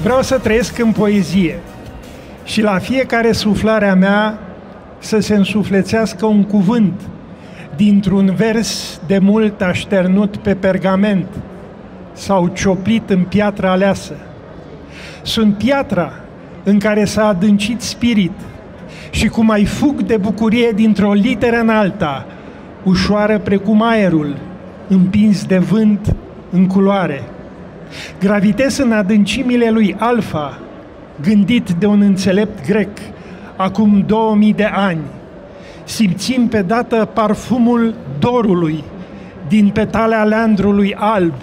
Vreau să trăiesc în poezie și la fiecare suflare a mea să se însuflețească un cuvânt dintr-un vers de mult așternut pe pergament sau cioplit în piatră aleasă. Sunt piatra în care s-a adâncit spirit și cum mai fug de bucurie dintr-o literă în alta, ușoară precum aerul, împins de vânt în culoare. Gravitez în adâncimile lui Alfa, gândit de un înțelept grec, acum 2000 de ani, simțim pe dată parfumul dorului din petale aleandrului alb,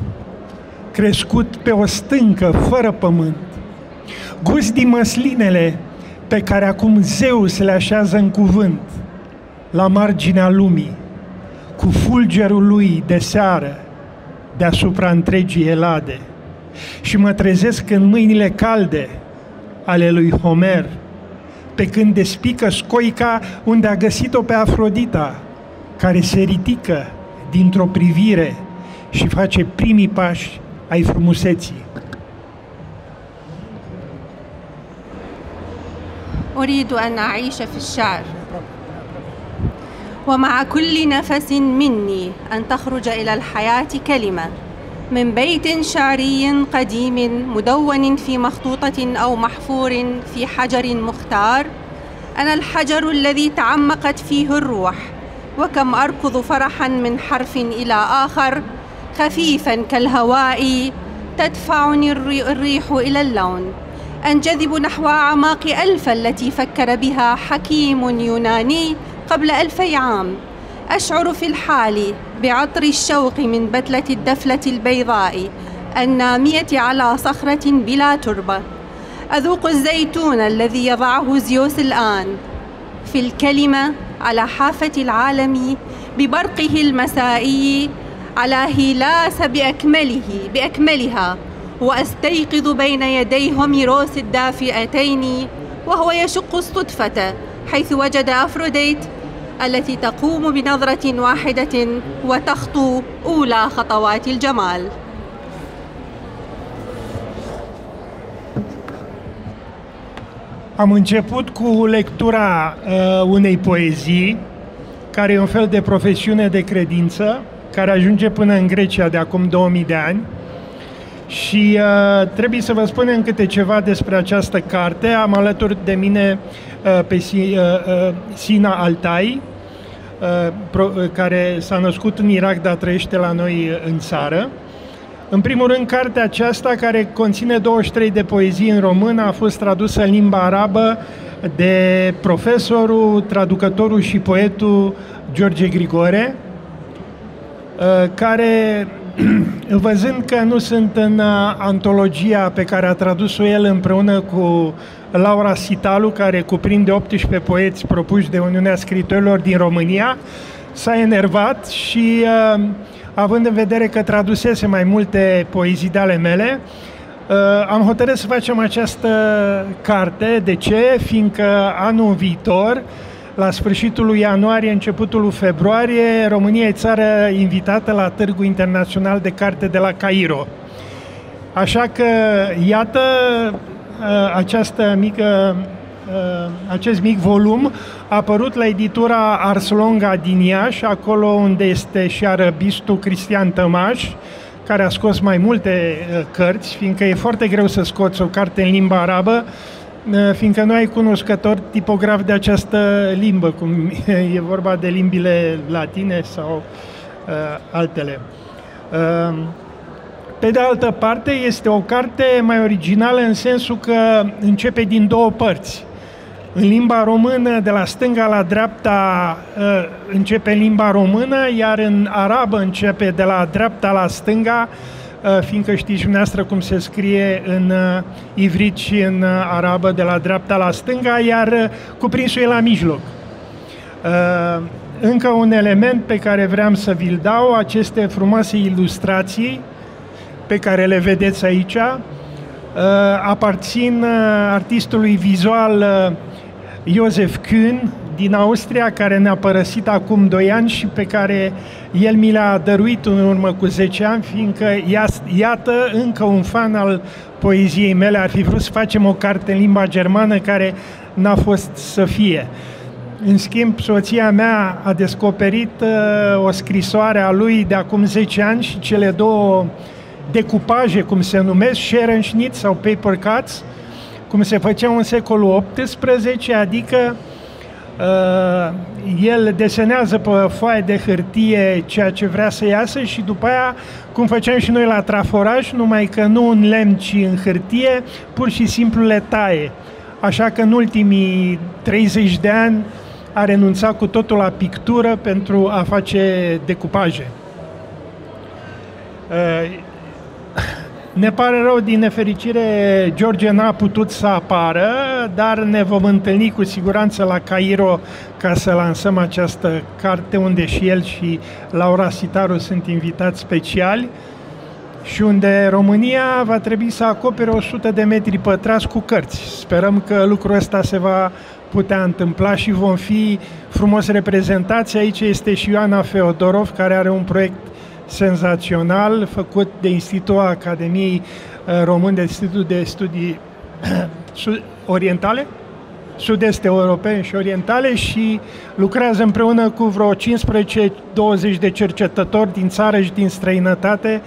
crescut pe o stâncă fără pământ. Gust din măslinele pe care acum Zeus le așează în cuvânt, la marginea lumii, cu fulgerul lui de seară, deasupra întregii Elade. Și mă trezesc în mâinile calde ale lui Homer, pe când despică scoica unde a găsit-o pe Afrodita, care se ridică dintr-o privire și face primii pași ai frumuseții. أريد أن أعيش في الشعر ومع كل نفس مني أن تخرج إلى الحياة كلمة من بيت شعري قديم مدون في مخطوطة أو محفور في حجر مختار. أنا الحجر الذي تعمقت فيه الروح، وكم أركض فرحا من حرف إلى آخر خفيفا كالهواء تدفعني الريح إلى اللون. أنجذب نحو أعماق ألفا التي فكر بها حكيم يوناني قبل 2000 عام. أشعر في الحال بعطر الشوق من بتلة الدفلة البيضاء النامية على صخرة بلا تربة. أذوق الزيتون الذي يضعه زيوس الآن في الكلمة على حافة العالم ببرقه المسائي على هيلاس بأكملها، وأستيقظ بين يدي هوميروس الدافئتين وهو يشق الصدفة حيث وجد أفروديت التي تقوم بنظرة واحدة وتخطو أولى خطوات الجمال. Am început cu lectura unei poezii, care e un fel de profesiune de credință, care ajunge până în Grecia de acum 2000 de ani. Și trebuie să vă spunem câte ceva despre această carte. Am alături de mine pe Sina Altai, care s-a născut în Irak, dar trăiește la noi în țară. În primul rând, cartea aceasta, care conține 23 de poezii în română, a fost tradusă în limba arabă de profesorul, traducătorul și poetul George Grigore, care, văzând că nu sunt în antologia pe care a tradus-o el împreună cu Laura Sitalu, care cuprinde 18 poeți propuși de Uniunea Scriitorilor din România, s-a enervat și, având în vedere că tradusese mai multe poezii de ale mele, am hotărât să facem această carte. De ce? Fiindcă anul viitor, la sfârșitul lui ianuarie, începutul lui februarie, România e țară invitată la Târgul Internațional de Carte de la Cairo. Așa că, iată, acest mic volum a apărut la editura Ars Longa din Iași, acolo unde este și arăbistul Cristian Tămaș, care a scos mai multe cărți, fiindcă e foarte greu să scoți o carte în limba arabă, fiindcă nu ai cunoscători tipografi de această limbă, cum e vorba de limbile latine sau altele. Pe de altă parte, este o carte mai originală în sensul că începe din două părți. În limba română, de la stânga la dreapta, începe în limba română, iar în arabă începe de la dreapta la stânga, fiindcă știți dumneavoastră cum se scrie în ivrit și în arabă, de la dreapta la stânga, iar cuprinsul e la mijloc. Încă un element pe care vreau să vi-l dau, aceste frumoase ilustrații pe care le vedeți aici, aparțin artistului vizual Joseph Kuhn din Austria, care ne-a părăsit acum 2 ani și pe care el mi l-a dăruit în urmă cu 10 ani, fiindcă, iată, încă un fan al poeziei mele. Ar fi vrut să facem o carte în limba germană care n-a fost să fie. În schimb, soția mea a descoperit o scrisoare a lui de acum 10 ani și cele 2 decupaje, cum se numesc, Scherenschnitt sau paper cuts, cum se făceau în secolul XVIII, adică el desenează pe foaie de hârtie ceea ce vrea să iasă și după aia, cum făceam și noi la traforaj, numai că nu în lemn, ci în hârtie, pur și simplu le taie. Așa că în ultimii 30 de ani a renunțat cu totul la pictură pentru a face decupaje. Ne pare rău, din nefericire, George n-a putut să apară, dar ne vom întâlni cu siguranță la Cairo ca să lansăm această carte, unde și el și Laura Sitaru sunt invitați speciali și unde România va trebui să acopere 100 de metri pătrați cu cărți. Sperăm că lucrul ăsta se va putea întâmpla și vom fi frumos reprezentați. Aici este și Ioana Feodorov, care are un proiect senzațional făcut de Institutul Academiei Român de Institut de Studii Orientale, Sud-Est Europene și Orientale, și lucrează împreună cu vreo 15-20 de cercetători din țară și din străinătate,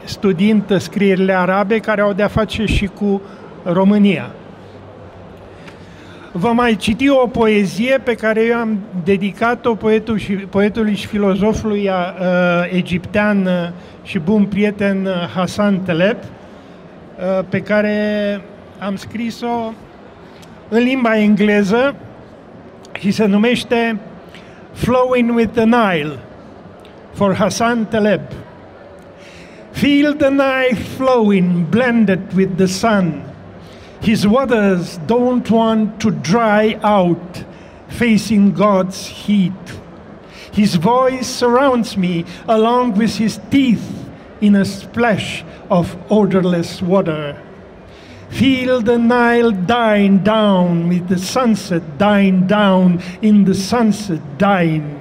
studiind scrierile arabe care au de-a face și cu România. Vă mai citi o poezie pe care eu am dedicat-o poetului și filozofului egiptean și bun prieten Hassan Taleb, pe care am scris-o în limba engleză și se numește Flowing with the Nile, for Hassan Taleb. Feel the Nile flowing, blended with the sun. His waters don't want to dry out, facing God's heat. His voice surrounds me along with his teeth in a splash of odorless water. Feel the Nile dying down with the sunset dying down in the sunset dying.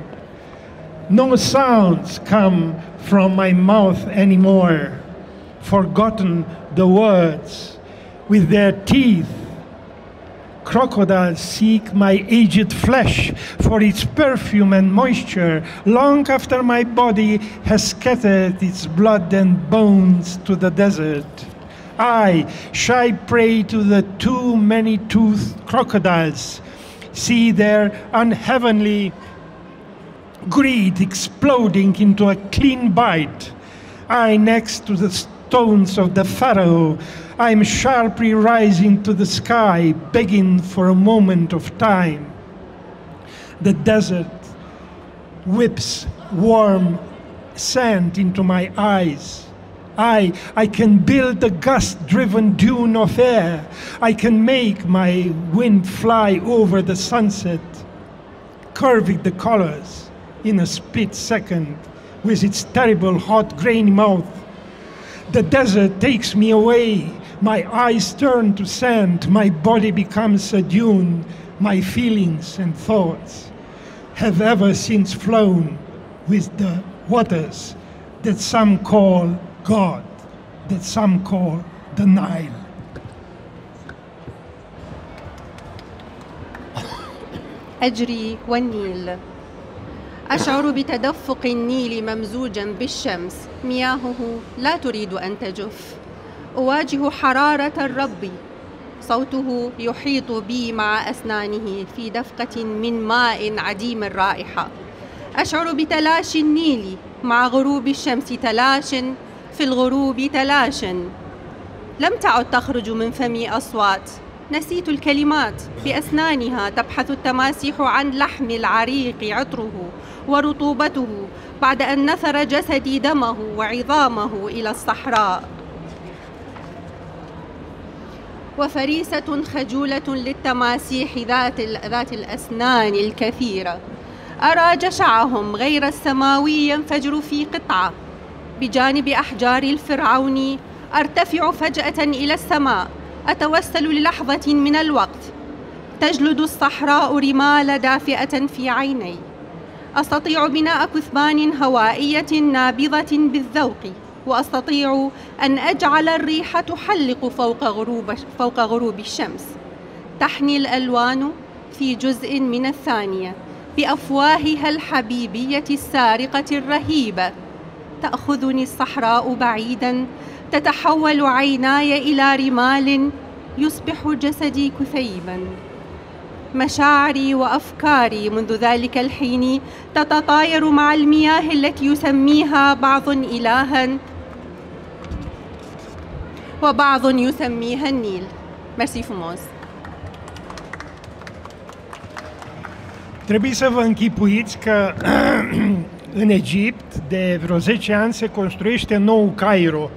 No sounds come from my mouth anymore, forgotten the words. With their teeth, crocodiles seek my aged flesh for its perfume and moisture, long after my body has scattered its blood and bones to the desert. I, shy prey to the too many-toothed crocodiles, see their unheavenly greed exploding into a clean bite. I, next to the stones of the Pharaoh, I'm sharply rising to the sky, begging for a moment of time. The desert whips warm sand into my eyes. I can build a gust-driven dune of air. I can make my wind fly over the sunset, curving the colors in a split second with its terrible hot grainy mouth. The desert takes me away. My eyes turn to sand, my body becomes a dune, my feelings and thoughts have ever since flown with the waters that some call God, that some call the Nile. أجري والنيل، أشعر بتدفق النيل ممزوجا بالشمس، مياهه لا تريد أن تجف. أواجه حرارة الرب، صوته يحيط بي مع أسنانه في دفقة من ماء عديم الرائحة. أشعر بتلاشي النيل مع غروب الشمس، تلاش في الغروب تلاش. لم تعد تخرج من فمي أصوات، نسيت الكلمات، بأسنانها تبحث التماسيح عن لحم العريق عطره ورطوبته بعد أن نثر جسدي دمه وعظامه إلى الصحراء. وفريسة خجولة للتماسيح ذات الأسنان الكثيرة، أرى جشعهم غير السماوي ينفجر في قطعة. بجانب أحجار الفرعون أرتفع فجأة إلى السماء، أتوسل للحظة من الوقت. تجلد الصحراء رمال دافئة في عيني. أستطيع بناء كثبان هوائية نابضة بالذوق، وأستطيع أن أجعل الريح تحلق فوق غروب الشمس. تحني الألوان في جزء من الثانية بأفواهها الحبيبية السارقة الرهيبة. تأخذني الصحراء بعيدا، تتحول عيناي إلى رمال، يصبح جسدي كثيبا. مشاعري وأفكاري منذ ذلك الحين تتطاير مع المياه التي يسميها بعض إلها وبعض يسميها النيل. Merci frumos! Trebuie să vă închipuiți că în Egipt de vreo 10 ani se construiește nou Cairo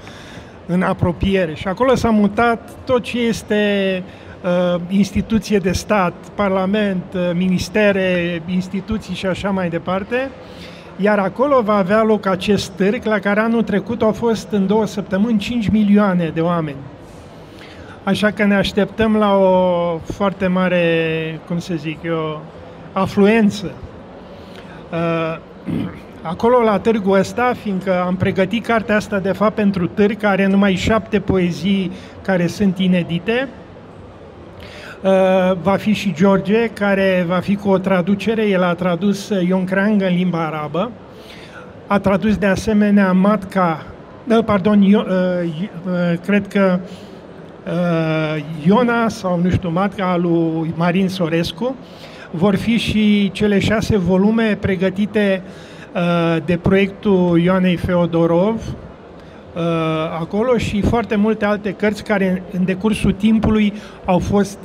în apropiere și acolo s-a mutat tot ce este instituție de stat, parlament, ministere, instituții și așa mai departe, iar acolo va avea loc acest târg la care anul trecut au fost în 2 săptămâni 5 milioane de oameni. Așa că ne așteptăm la o foarte mare, cum să zic eu, afluență. Acolo la târgul ăsta, fiindcă am pregătit cartea asta de fapt pentru târg, care are numai 7 poezii care sunt inedite, va fi și George, care va fi cu o traducere. El a tradus Ion Creang în limba arabă, a tradus de asemenea cred că Iona sau nu știu, Matca lui Marin Sorescu. Vor fi și cele 6 volume pregătite de proiectul Ioanei Feodorov acolo și foarte multe alte cărți care în decursul timpului au fost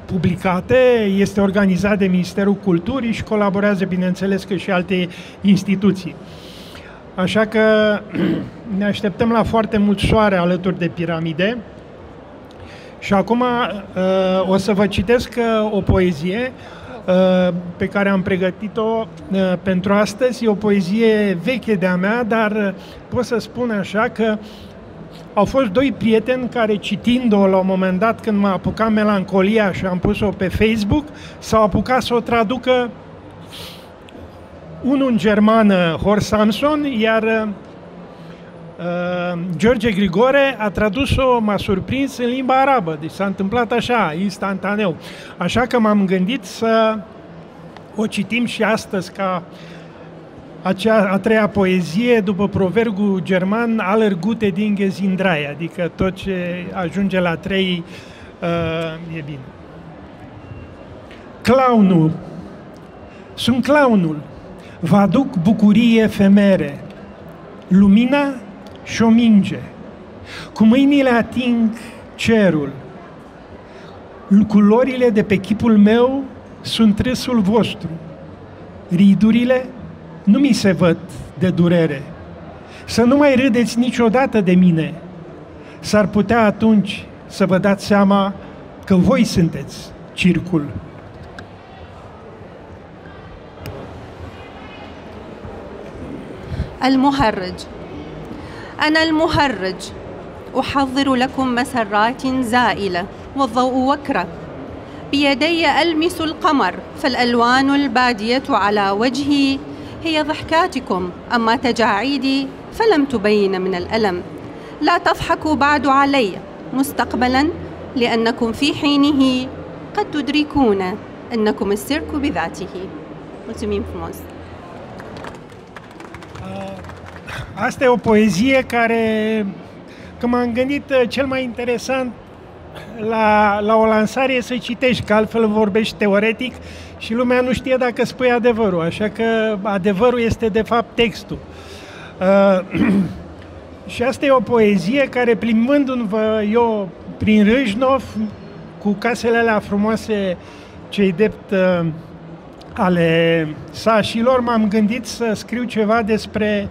publicate. Este organizat de Ministerul Culturii și colaborează, bineînțeles, că și alte instituții. Așa că ne așteptăm la foarte mult soare alături de piramide. Și acum o să vă citesc o poezie pe care am pregătit-o pentru astăzi. E o poezie veche de-a mea, dar pot să spun așa că au fost 2 prieteni care, citind-o la un moment dat când m-a apucat melancolia și am pus-o pe Facebook, s-au apucat să o traducă, unul în germană, Horst Samson, iar George Grigore a tradus-o, m-a surprins, în limba arabă. Deci s-a întâmplat așa, instantaneu. Așa că m-am gândit să o citim și astăzi ca a 3-a poezie după proverbul german aller gute Dinge sind drei, adică tot ce ajunge la 3 e bine. Clownul. Sunt clownul. Vă aduc bucurii efemere, lumina și o minge. Cu mâinile ating cerul. Culorile de pe chipul meu sunt râsul vostru. Ridurile nu mi se văd de durere. Să nu mai râdeți niciodată de mine. S-ar putea atunci să vă dați seama că voi sunteți circul. المهرج. أنا المهرج، أحضر لكم مسرات زائلة والضوء وكرة. بيدي ألمس القمر، فالألوان البادية على وجهي هي ضحكاتكم، أما تجاعيدي فلم تبين من الألم. لا تضحكوا بعد علي مستقبلا، لأنكم في حينه قد تدركون أنكم السيرك بذاته. Mulțumim frumos! Asta e o poezie care, că m-am gândit, cel mai interesant la o lansare e să citești, că altfel vorbești teoretic și lumea nu știe dacă spui adevărul, așa că adevărul este de fapt textul. Și asta e o poezie care, plimbându-vă eu prin Râșnov, cu casele alea frumoase cei drept ale sașilor, m-am gândit să scriu ceva despre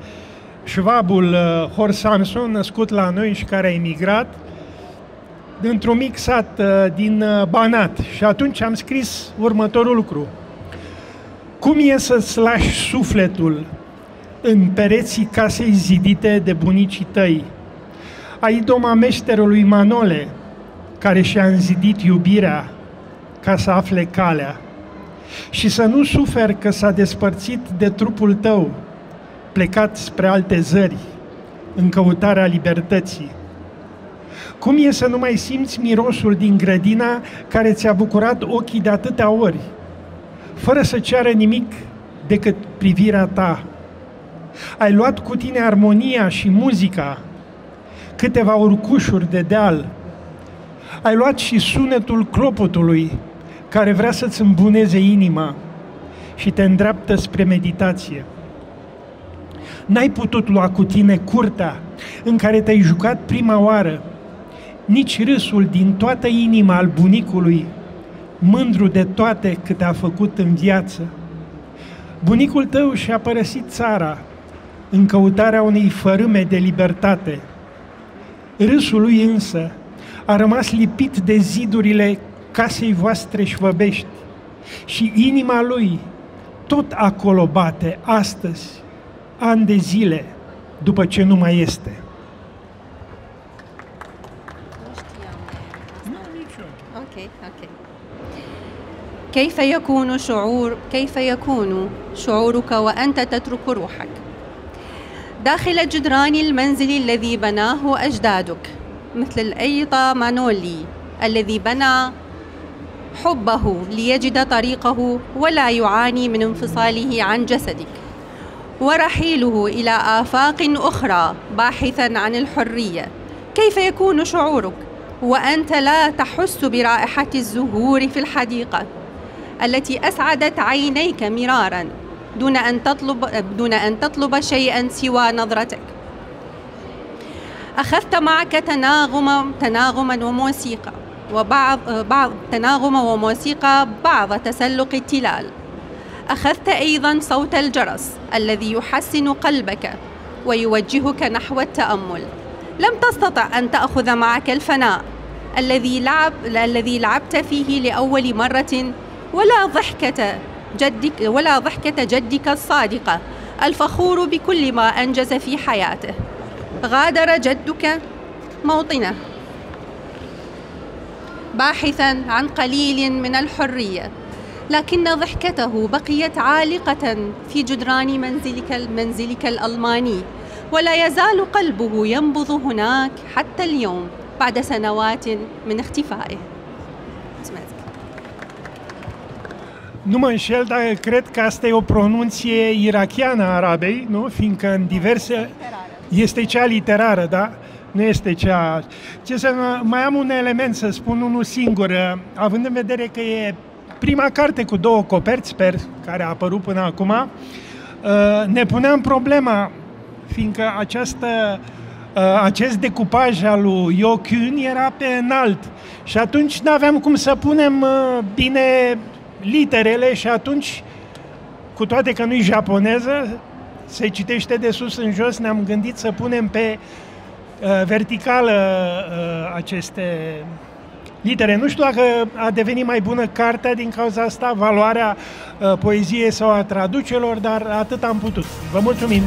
șvabul Horst Samson, născut la noi și care a emigrat dintr-un mic sat din Banat. Și atunci am scris următorul lucru. Cum e să-ți lași sufletul în pereții casei zidite de bunicii tăi? Ai doma meșterului Manole, care și-a înzidit iubirea ca să afle calea și să nu suferi că s-a despărțit de trupul tău, plecat spre alte zări, în căutarea libertății. Cum e să nu mai simți mirosul din grădina care ți-a bucurat ochii de atâtea ori, fără să ceară nimic decât privirea ta? Ai luat cu tine armonia și muzica, câteva urcușuri de deal. Ai luat și sunetul clopotului care vrea să-ți îmbuneze inima și te îndreaptă spre meditație. N-ai putut lua cu tine curtea în care te-ai jucat prima oară, nici râsul din toată inima al bunicului, mândru de toate câte a făcut în viață. Bunicul tău și-a părăsit țara în căutarea unei fărâme de libertate. Râsul lui însă a rămas lipit de zidurile casei voastre șvăbești și inima lui tot acolo bate astăzi, ani de zile, după ce nu mai este. كيف يكون شعورك وأنت تترك روحك داخل جدران المنزل الذي بناه أجدادك، مثل الأيطا مانولي الذي بنى حبه ليجد طريقه ولا يعاني من انفصاله عن جسدك، ورحيله إلى آفاق أخرى باحثا عن الحرية. كيف يكون شعورك وأنت لا تحس برائحة الزهور في الحديقة التي أسعدت عينيك مرارا دون أن تطلب شيئا سوى نظرتك؟ أخذت معك تناغما وموسيقى بعض تسلق التلال. أخذت أيضا صوت الجرس الذي يحسن قلبك ويوجهك نحو التأمل. لم تستطع أن تأخذ معك الفناء الذي لعبت فيه لأول مرة، ولا ضحكة جدك الصادقة الفخور بكل ما أنجز في حياته. غادر جدك موطنه باحثا عن قليل من الحرية، لكن ضحكته بقيت عالقة في جدران منزلك الألماني، ولا يزال قلبه ينبض هناك حتى اليوم بعد سنوات من اختفائه. Nu mă înșel, dar cred că asta e o pronunție irachiană a arabei, nu? Fiindcă în diverse... Este cea literară, da? Nu este cea... Mai am un element să spun, unul singur, având în vedere că e prima carte cu 2 coperți, sper, care a apărut până acum, ne puneam problema, fiindcă acest decupaj al lui Io Kuhn era pe înalt și atunci nu aveam cum să punem bine literele și atunci, cu toate că nu-i japoneză, se citește de sus în jos, ne-am gândit să punem pe verticală aceste litere. Nu știu dacă a devenit mai bună cartea din cauza asta, valoarea poeziei sau a traducerilor, dar atât am putut. Vă mulțumim!